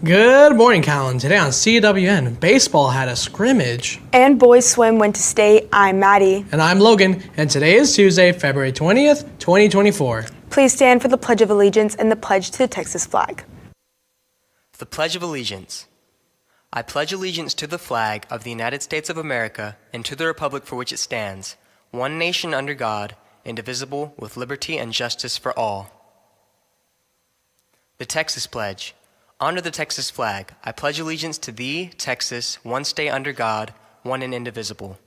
Good morning, Calallen. Today on CWN, baseball had a scrimmage. And boys swim went to state. I'm Maddie. And I'm Logan, and today is Tuesday, February 20th, 2024. Please stand for the Pledge of Allegiance and the pledge to the Texas flag. The Pledge of Allegiance. I pledge allegiance to the flag of the United States of America and to the republic for which it stands, one nation under God, indivisible, with liberty and justice for all. The Texas Pledge. Under the Texas flag, I pledge allegiance to thee, Texas, one state under God, one and indivisible.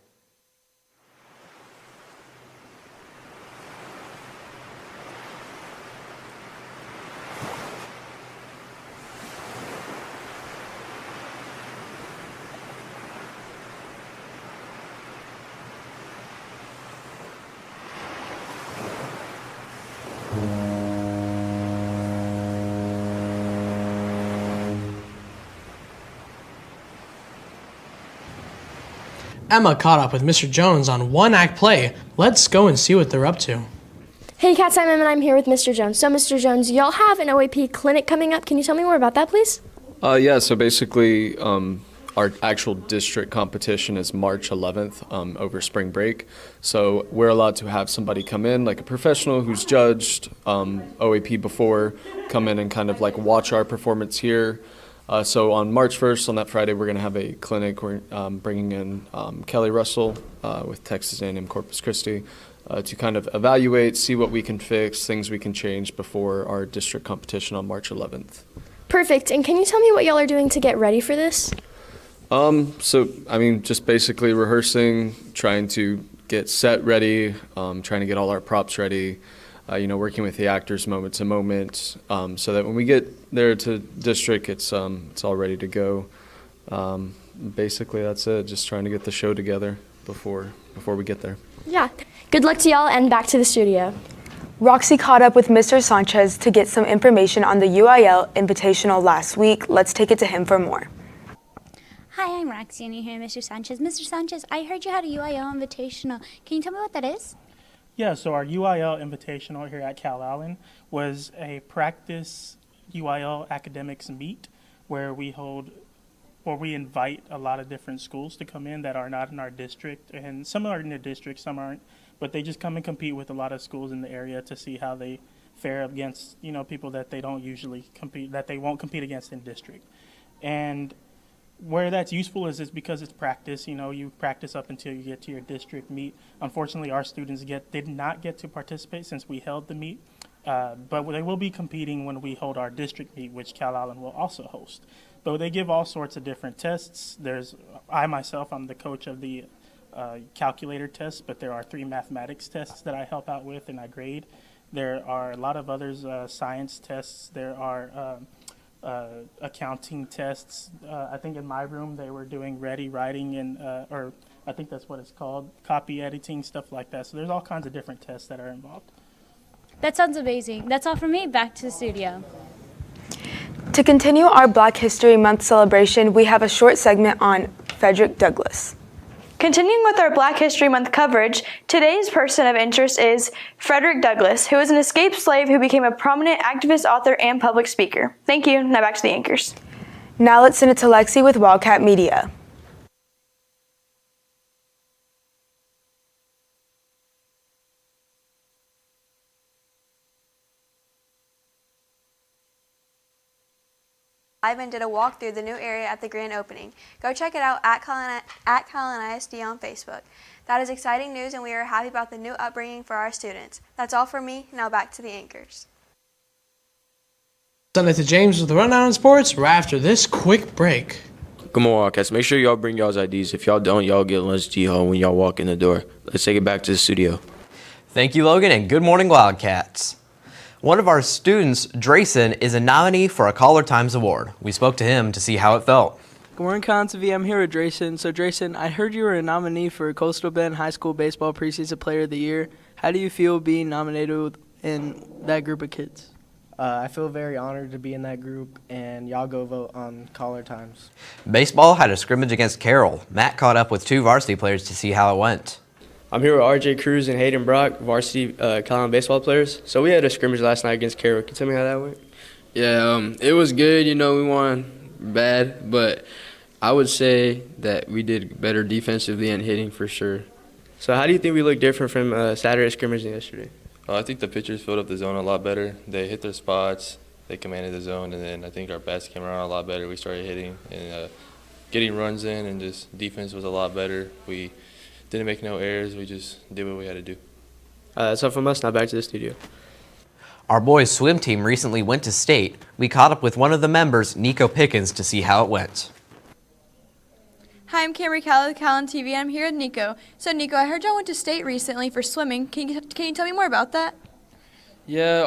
Emma caught up with Mr. Jones on one-act play. Let's go and see what they're up to. Hey Cats, I'm Emma and I'm here with Mr. Jones. So Mr. Jones, y'all have an OAP clinic coming up. Can you tell me more about that, please? So basically our actual district competition is March 11th over spring break. So we're allowed to have somebody come in, like a professional who's judged OAP before, come in and kind of like watch our performance here. So on March 1st, on that Friday, we're going to have a clinic. We're bringing in Kelly Russell with Texas A&M Corpus Christi to kind of evaluate, see what we can fix, things we can change before our district competition on March 11th. Perfect. And can you tell me what y'all are doing to get ready for this? Just basically rehearsing, trying to get set ready, trying to get all our props ready. Working with the actors moment to moment, so that when we get there to district, it's all ready to go. Basically, that's it. Just trying to get the show together before we get there. Yeah. Good luck to y'all and back to the studio. Roxy caught up with Mr. Sanchez to get some information on the UIL Invitational last week. Let's take it to him for more. Hi, I'm Roxy and you're here, Mr. Sanchez. Mr. Sanchez, I heard you had a UIL Invitational. Can you tell me what that is? Yeah, so our UIL Invitational here at Calallen was a practice UIL academics meet where we invite a lot of different schools to come in that are not in our district, and some are in the district, some aren't, but they just come and compete with a lot of schools in the area to see how they fare against, people that they don't usually compete, that they won't compete against in district. And where that's useful is because it's practice. You practice up until you get to your district meet. Unfortunately, our students did not get to participate since we held the meet, but they will be competing when we hold our district meet, which Calallen will also host. But they give all sorts of different tests. I'm the coach of the calculator test, but there are 3 mathematics tests that I help out with and I grade. There are a lot of others, science tests. There are accounting tests. I think in my room they were doing ready writing and or I think that's what it's called, copy editing, stuff like that. So there's all kinds of different tests that are involved. That sounds amazing. That's all from me. Back to the studio. To continue our Black History Month celebration, we have a short segment on Frederick Douglass. Continuing with our Black History Month coverage, today's person of interest is Frederick Douglass, who was an escaped slave who became a prominent activist, author, and public speaker. Thank you. Now back to the anchors. Now let's send it to Lexi with Wildcat Media. Live and did a walk through the new area at the grand opening. Go check it out at Calallen ISD on Facebook. That is exciting news and we are happy about the new upbringing for our students. That's all for me. Now back to the anchors. Send it to James with the rundown on sports right after this quick break. Come on, Wildcats. Make sure y'all bring y'all's IDs. If y'all don't, y'all get lunch G-Ho when y'all walk in the door. Let's take it back to the studio. Thank you, Logan, and good morning, Wildcats. One of our students, Drayson, is a nominee for a Caller Times Award. We spoke to him to see how it felt. Good morning, Calallen TV. I'm here with Drayson. So, Drayson, I heard you were a nominee for Coastal Bend High School Baseball Preseason Player of the Year. How do you feel being nominated in that group of kids? I feel very honored to be in that group, and y'all go vote on Caller Times. Baseball had a scrimmage against Carroll. Matt caught up with 2 varsity players to see how it went. I'm here with RJ Cruz and Hayden Brock, varsity Calallen baseball players. So we had a scrimmage last night against Carroll. Can you tell me how that went? Yeah, it was good. You know, we won bad, but I would say that we did better defensively and hitting for sure. So how do you think we look different from Saturday scrimmage and yesterday? I think the pitchers filled up the zone a lot better. They hit their spots, they commanded the zone, and then I think our bats came around a lot better. We started hitting and getting runs in, and just defense was a lot better. We didn't make no errors. We just did what we had to do. That's all from us. Now back to the studio. Our boys' swim team recently went to state. We caught up with one of the members, Nico Pickens, to see how it went. Hi, I'm Cameron Calallen with Calallen TV, and I'm here with Nico. So, Nico, I heard y'all went to state recently for swimming. Can you tell me more about that? Yeah,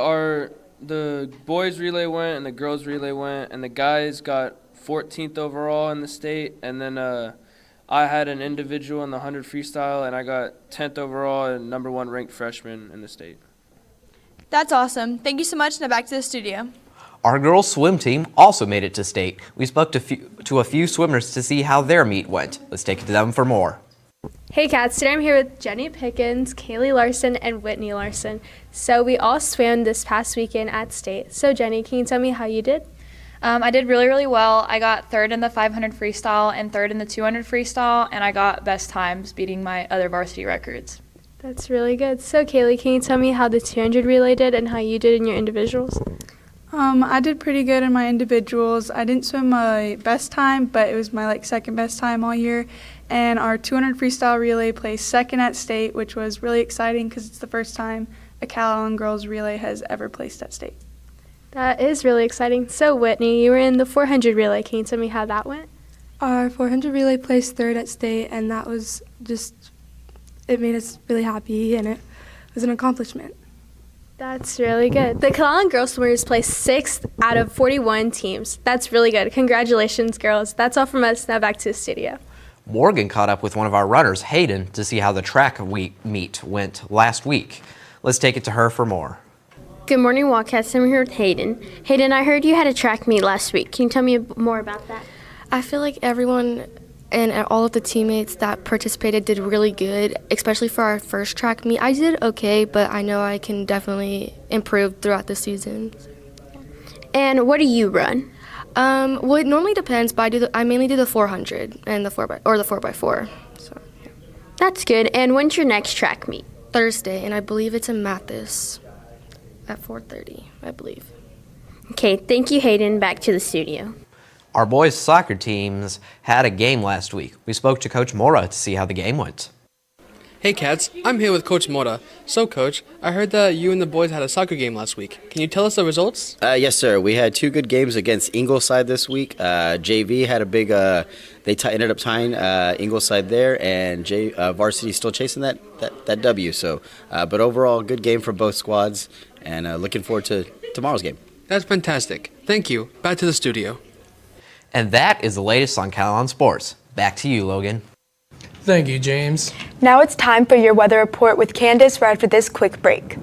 the boys relay went and the girls relay went, and the guys got 14th overall in the state, and then I had an individual in the 100 freestyle, and I got 10th overall and #1 ranked freshman in the state. That's awesome. Thank you so much. Now back to the studio. Our girls' swim team also made it to state. We spoke to a few swimmers to see how their meet went. Let's take it to them for more. Hey Cats, today I'm here with Jenny Pickens, Kaylee Larson, and Whitney Larson. So we all swam this past weekend at state. So Jenny, can you tell me how you did? I did really, really well. I got 3rd in the 500 freestyle and 3rd in the 200 freestyle, and I got best times, beating my other varsity records. That's really good. So Kaylee, can you tell me how the 200 relay did and how you did in your individuals? I did pretty good in my individuals. I didn't swim my best time, but it was my second best time all year. And our 200 freestyle relay placed 2nd at state, which was really exciting because it's the first time a Calallen girls relay has ever placed at state. That is really exciting. So Whitney, you were in the 400 relay. Can you tell me how that went? Our 400 relay placed 3rd at state, and that was it made us really happy, and it was an accomplishment. That's really good. The Calallen girls swimmers placed 6th out of 41 teams. That's really good. Congratulations, girls. That's all from us. Now back to the studio. Morgan caught up with one of our runners, Hayden, to see how the track meet went last week. Let's take it to her for more. Good morning, Wildcats. I'm here with Hayden. Hayden, I heard you had a track meet last week. Can you tell me more about that? I feel like everyone and all of the teammates that participated did really good, especially for our first track meet. I did okay, but I know I can definitely improve throughout the season. And what do you run? Well, it normally depends, but I mainly do the 400 and the 4x4. So, yeah. That's good. And when's your next track meet? Thursday, and I believe it's in Mathis at 4:30, I believe. Okay, thank you, Hayden. Back to the studio. Our boys' soccer teams had a game last week. We spoke to Coach Mora to see how the game went. Hey Cats, I'm here with Coach Mora. So Coach, I heard that you and the boys had a soccer game last week. Can you tell us the results? Yes sir, we had 2 good games against Ingleside this week. JV had a big, ended up tying Ingleside there, and varsity still chasing that W. So, but overall, good game for both squads, and looking forward to tomorrow's game. That's fantastic. Thank you. Back to the studio. And that is the latest on Calallen Sports. Back to you, Logan. Thank you, James. Now it's time for your weather report with Candace right after this quick break.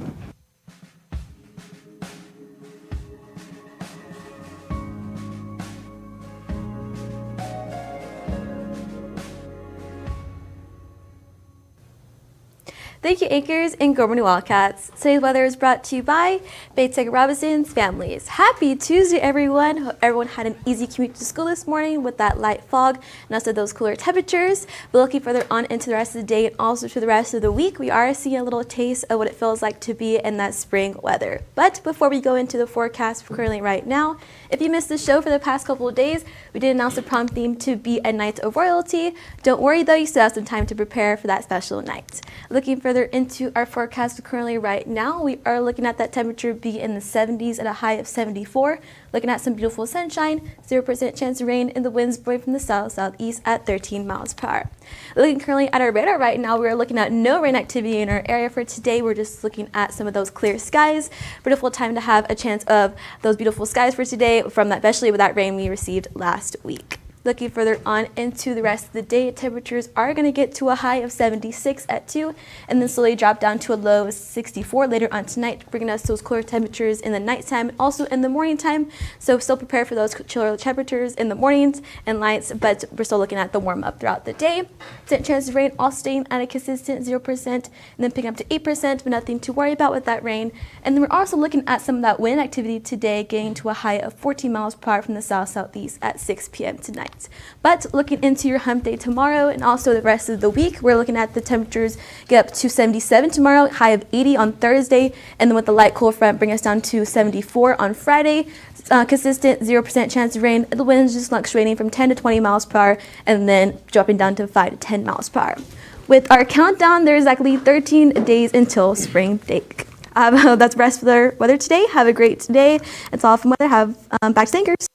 Thank you, Anchors, and good morning, Wildcats. Today's weather is brought to you by Baytech Robinson's Families. Happy Tuesday, everyone. Hope everyone had an easy commute to school this morning with that light fog and also those cooler temperatures. But looking further on into the rest of the day and also to the rest of the week, we are seeing a little taste of what it feels like to be in that spring weather. But before we go into the forecast for currently right now, if you missed the show for the past couple of days, we did announce the prom theme to be a night of royalty. Don't worry though, you still have some time to prepare for that special night. Looking further into our forecast currently right now, we are looking at that temperature be in the 70s at a high of 74. Looking at some beautiful sunshine, 0% chance of rain, and the winds blowing from the southeast at 13 miles per hour. Looking currently at our radar right now, we are looking at no rain activity in our area for today. We're just looking at some of those clear skies. Beautiful time to have a chance of those beautiful skies for today from that, especially with that rain we received last week. Looking further on into the rest of the day, temperatures are going to get to a high of 76 at 2 and then slowly drop down to a low of 64 later on tonight, bringing us those cooler temperatures in the nighttime and also in the morning time. So still prepare for those chiller temperatures in the mornings and nights, but we're still looking at the warm up throughout the day. Chance of rain all staying at a consistent 0% and then picking up to 8%, but nothing to worry about with that rain. And then we're also looking at some of that wind activity today, getting to a high of 14 miles per hour from the south-southeast at 6 p.m. tonight. But looking into your hump day tomorrow and also the rest of the week, we're looking at the temperatures get up to 77 tomorrow, high of 80 on Thursday, and then with the light cool front bring us down to 74 on Friday. Consistent 0% chance of rain. The winds just fluctuating from 10 to 20 miles per hour and then dropping down to 5 to 10 miles per hour. With our countdown, there's exactly 13 days until spring break. That's the rest of the weather today. Have a great day. It's all from weather. Have back to anchors.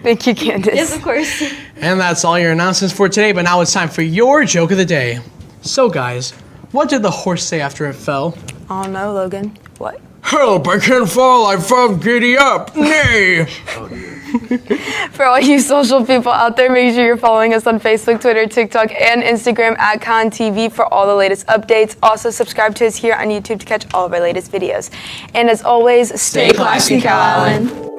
Thank you, Candace. Yes, of course. And that's all your announcements for today, but now it's time for your joke of the day. So guys, what did the horse say after it fell? Oh no, Logan. What? Help, I can't fall, I fell giddy up, nay! For all you social people out there, make sure you're following us on Facebook, Twitter, TikTok, and Instagram at CalallenTV for all the latest updates. Also, subscribe to us here on YouTube to catch all of our latest videos. And as always, stay classy, Calallen.